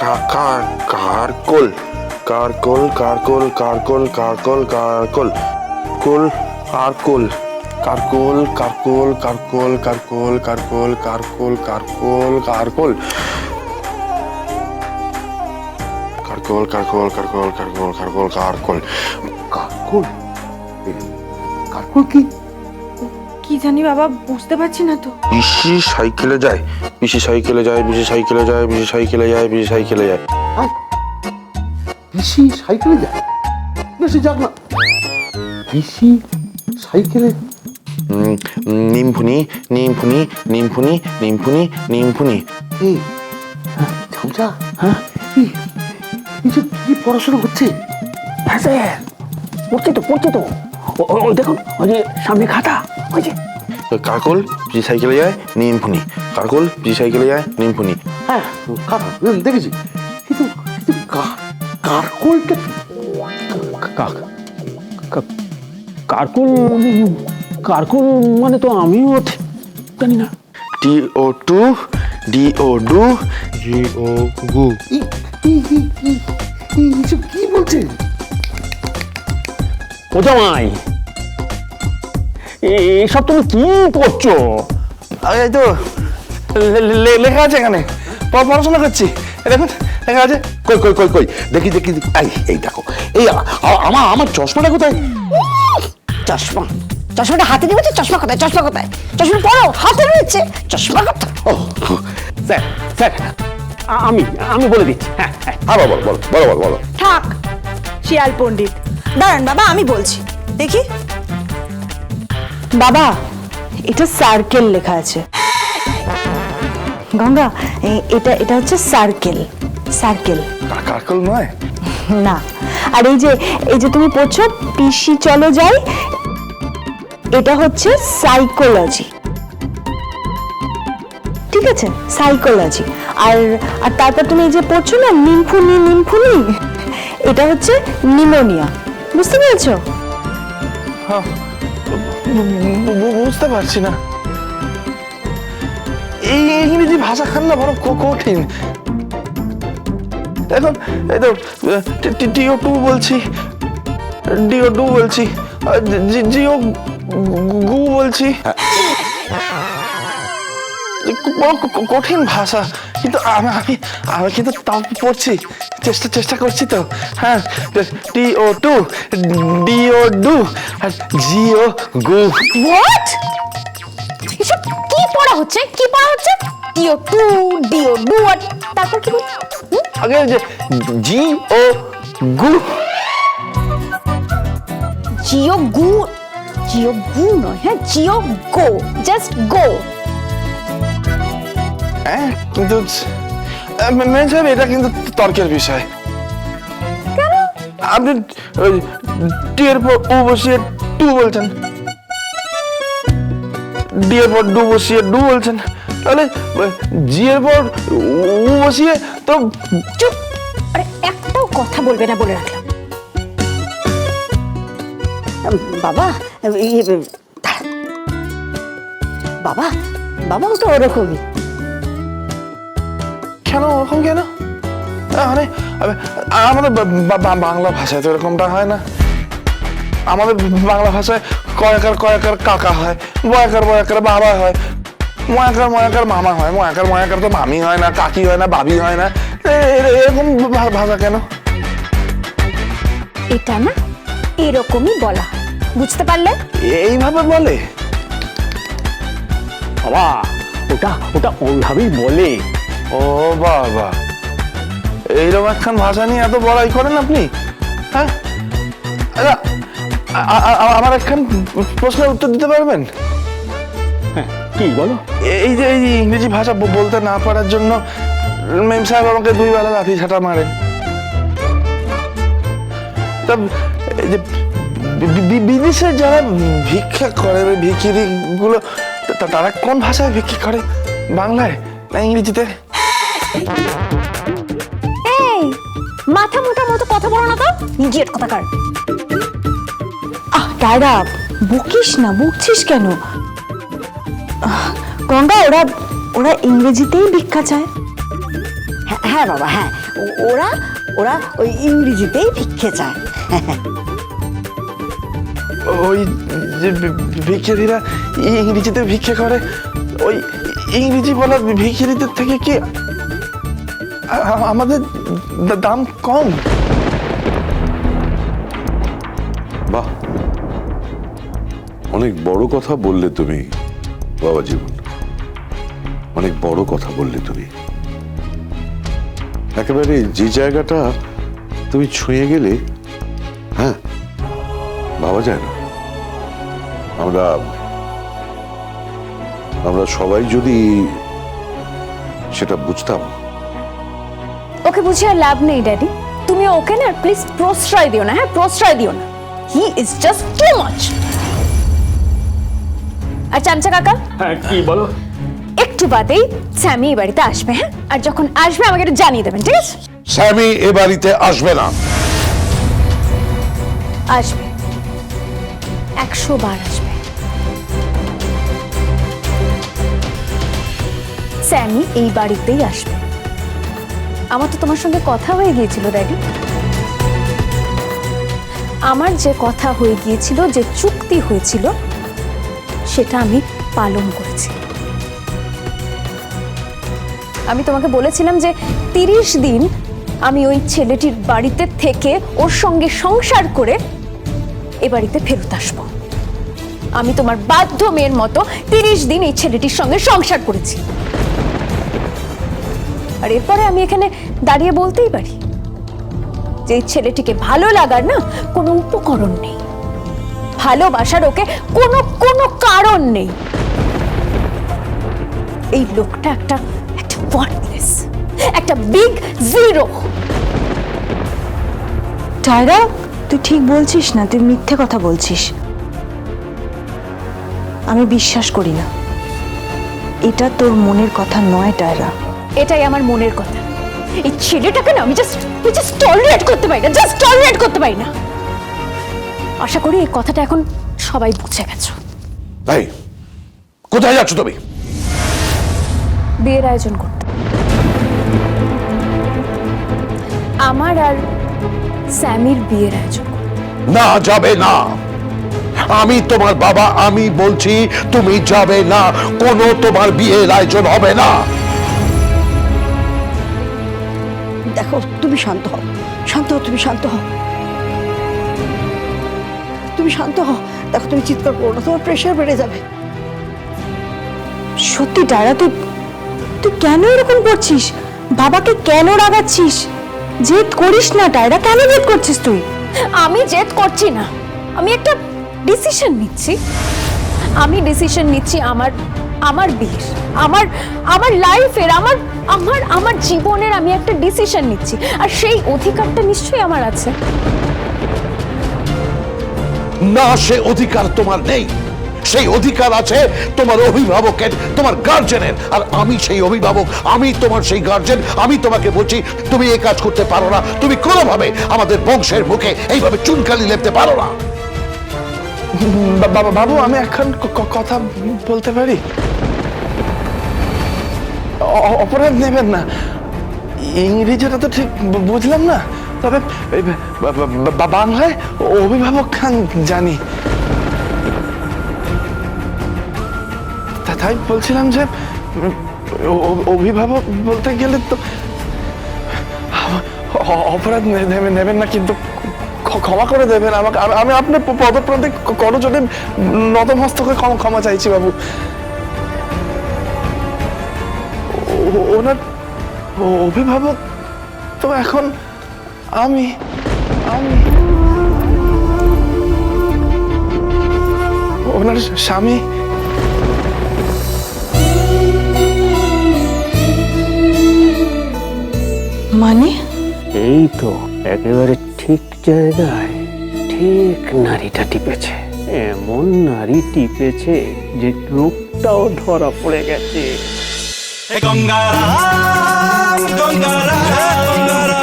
কারকোল কারকোল কারকোল কারকোল কারকোল কারকোল কোল কারকোল কারকোল কারকোল কারকোল কারকোল কারকোল কারকোল কারকোল কারকোল কারকোল কারকোল কারকোল কারকোল কারকোল কারকোল কারকোল কারকোল কি? কি জানি বাবা, বুঝতে পারছি না তো। পিসি সাইকেলে যায়, পিসি সাইকেলে যায়, পিসি সাইকেলে যায়, পিসি সাইকেলে যায়, পিসি সাইকেলে যায়। পিসি সাইকেলে যায়? বেশি যাক না। পিসি সাইকেলে? নিমফুনি নিমফুনি নিমফুনি নিমফুনি নিমফুনি। এই ঝামঝা, হ্যাঁ কিছু কি পড়াশোনা হচ্ছে? হ্যাঁ স্যার, পড়ছি তো। ওই দেখুন, ওই যে সামনে খাতা, ওই যে। কারকোল পিসি সাইকেলে যায় নিমফুনি, কারকোল পিসি সাইকেলে যায় নিমফুনি। হ্যাঁ খাতা দেখেছি, কিন্তু কারকোলটা কারকুল মানে তো আমিও জানি না। DO2 DO2 GO এইসব কি বলছে? ও জামাই, এসব তুমি কি পড়ছো? এই তো লেখা আছে এখানে, পড়াশোনা করছি। দেখুন লেখা আছে। কই কই কই কই দেখি দেখি। এই দেখো, এই আমার চশমাটা কোথায়? চশমাটা হাতে নিয়েছে। চশমা কোথায়? চশমা পরো, হাতে নিয়েছে চশমা কোথায়? স্যার আমি বলে দিচ্ছি। হ্যাঁ বলো। থাক শিয়াল পণ্ডিত, দাঁড়ান বাবা, আমি বলছি। দেখি বাবা, এটা সার্কেল লেখা আছে। গঙ্গা, এটা হচ্ছে সার্কেল। কারকোল নয় না। আর এই যে তুমি পড়ছো পিসি চলো যাই, এটা হচ্ছে সাইকোলজি। ঠিক আছে, সাইকোলজি। আর তারপর তুমি এই যে পড়ছো না নিমফুনি, এটা হচ্ছে নিমোনিয়া। বুঝতে পেরেছো? বুঝতে পারছি না। এই ইংরেজি ভাষা খান না বড় কঠিন। এখন এই তো DO2 বলছি, DO2 বলছি, জিও গু বলছি। বড় কঠিন ভাষা, কিন্তু আমি কিন্তু তাও পড়ছি, চেষ্টা করছি তো। হ্যাঁ, DO2 DO2 আর জিও গু। হোয়াট? এসব কি পড়া হচ্ছে? DO2 আর তারপর কি বলছো? আগে যে জিও গু। জিও গু নয়, হ্যাঁ জিও গো, জাস্ট গো। হ্যাঁ, কিন্তু মেন সাহেব এটা কিন্তু তর্কের বিষয়। কেন? আপনি টি এর পর উ বসিয়ে টু বলছেন, ডি এর পর ডু বসিয়ে ডু বলছেন, তাহলে জি এর পর উ বসিয়ে তো। চুপ! আরে একটাও কথা বলবে না বলে রাখলাম। বাবা, বাবাও তো ওরকমই। কেন ওরকম কেন? মানে আমাদের বাংলা ভাষায় তো এরকমটা হয় না। আমাদের বাংলা ভাষায় কয়াকার কাকা হয়, বয়াকার বাবা হয়, ময়াকার মামা হয়, ময়াকার তো মামি হয় না, কাকি হয় না, বাবি হয় না। এরকম ভাষা কেন? এটা না এরকমই বলা, বুঝতে পারলে? এইভাবে বলে? বাবা, ওটা ওইভাবেই বলে। ও বাবা, এইরকম একখান ভাষা নিয়ে এত বড়াই করেন আপনি? হ্যাঁ, আমার একখান প্রশ্নের উত্তর দিতে পারবেন? হ্যাঁ, কি বলো? এই যে ইংরেজি ভাষা বলতে না পারার জন্য মেম সাহেব আমাকে 2 বেলা লাঠি ঝাঁটা মারেন। তা এই যে বিদেশে যারা ভিক্ষা করে, ভিখিরি গুলো, তারা কোন ভাষায় ভিক্ষা করে? বাংলায় না ইংরেজিতে? এই মাথা মোটা মতো কথা বলো না তো, ইডিয়েট কথাকার। দাদা বকিস না, বকছিস কেন? গঙ্গা, ওরা ইংরেজিতেই ভিক্ষা চায়। হ্যাঁ হ্যাঁ বাবা, হ্যাঁ, ওরা ওরা ওই ইংরেজিতেই ভিক্ষে চায়। ওই যে ভিক্ষারীরা ইংরেজিতে ভিক্ষে করে, ওই ইংরেজি বলা ভিক্ষারীদের থেকে কি আমাদের দাম কম? বাহ, অনেক বড় কথা বললে তুমি বাবা জীবন, অনেক বড় কথা বললে তুমি। একেবারে যে জায়গাটা তুমি ছুঁয়ে গেলে, হ্যাঁ, ভাবা যায় না। আমরা সবাই যদি সেটা বুঝতাম। ওকে বুঝে আর লাভ নেই ড্যাডি, তুমি ওকে না প্লিজ প্রশ্রয় দিও না, হ্যাঁ প্রশ্রয় দিও না। He is just too much. আর চামচা কাকা, হ্যাঁ কি বলো? একটু বাদেই স্যামি এই বাড়িতে আসবে, হ্যাঁ, আর যখন আসবে আমাকে একটু জানিয়ে দেবেন, ঠিক আছে? স্যামি এ বাড়িতে আসবে না। আসবে, 100 বার আসবে। স্যামি এই বাড়িতেই আসবে। আমার তো তোমার সঙ্গে কথা হয়ে গিয়েছিল ড্যাডি। আমার যে কথা হয়ে গিয়েছিল, যে চুক্তি হয়েছিল, সেটা আমি পালন করেছি। আমি তোমাকে বলেছিলাম যে 30 দিন আমি ওই ছেলেটির বাড়িতে থেকে ওর সঙ্গে সংসার করে এ বাড়িতে ফেরত আসবো। আমি তোমার বাধ্য মেয়ের মতো 30 দিন এই ছেলেটির সঙ্গে সংসার করেছি। আর এরপরে আমি এখানে দাঁড়িয়ে বলতেই পারি যে এই ছেলেটিকে ভালো লাগার না কোনো উপকরণ নেই, ভালোবাসার ওকে কোনো কোনো কারণ নেই। এই লোকটা একটা ওয়ার্থলেস, একটা বিগ জিরো। টায়রা, তুই ঠিক বলছিস না, তুই মিথ্যে কথা বলছিস। আমি বিশ্বাস করি না। এটা তোর মনের কথা নয় টায়রা, এটাই আমার মনের কথা। এই ছেলেটাকে না আমি জাস্ট টলারেট করতে পারি না, জাস্ট টলারেট করতে পারি না। আশা করি এই কথাটা এখন সবাই বুঝে গেছো। ভাই, কোথায় যাচ্ছ তুমি? বিয়ের আয়োজন করতে, আমার আর স্যামির বিয়ের আয়োজন করতে। না, যাবে না। আমি তোমার বাবা, আমি বলছি তুমি যাবে না। কোনো তোমার বিয়ের আয়োজন হবে না। দেখো, তুমি শান্ত হও, শান্ত হও, তুমি শান্ত হও, তুমি শান্ত হও। দেখো, তুমি চিৎকার করো না, তোমার প্রেশার বেড়ে যাবে। সত্যি টায়রা, তুই কেন এরকম করছিস? বাবাকে কেন রাগাচ্ছিস? জেদ করিস না টায়রা, কেন জেদ করছিস তুই? আমি জেদ করছি না, আমি একটা ডিসিশন নিচ্ছি। আমি ডিসিশন নিচ্ছি আমার বিয়ের, আমার লাইফের, আমার জীবনের আমি একটা ডিসিশন নিচ্ছি, আর সেই অধিকারটা নিশ্চয়ই আমার আছে। না, সে অধিকার তোমার নেই। সেই অধিকার আছে তোমার অভিভাবকের, তোমার গার্জেনের। আর আমি সেই অভিভাবক, আমি তোমার সেই গার্জেন। আমি তোমাকে বলছি তুমি এই কাজ করতে পারো না। তুমি কোনোভাবে আমাদের বংশের মুখে এইভাবে চুনকালি লেপতে পারো না। বাবু, আমি এখন কথা বলতে পারি? অপরাধ নেবেন না, ইংরেজিটা তো ঠিক বুঝলাম না, তবে বাংলায় অভিভাবক খান জানি। তাই বলছিলাম যে অভিভাবক বলতে গেলে তো অপরাধ নেবেন না, কিন্তু ক্ষমা করে দেবেন আমাকে। আমি আপনার পদপ্রান্তে করজোড়ে নতমস্তকে ক্ষমা চাইছি বাবু। ওনার অভিভাবক তো এখন আমি ওনার স্বামী। মানে এই তো একেবারে ঠিক জায়গায় ঠিক নারীটা টিপেছে। এমন নারী টিপেছে যে রূপটাও ধরা পড়ে গেছে। গঙ্গারাম গঙ্গারাম গঙ্গারাম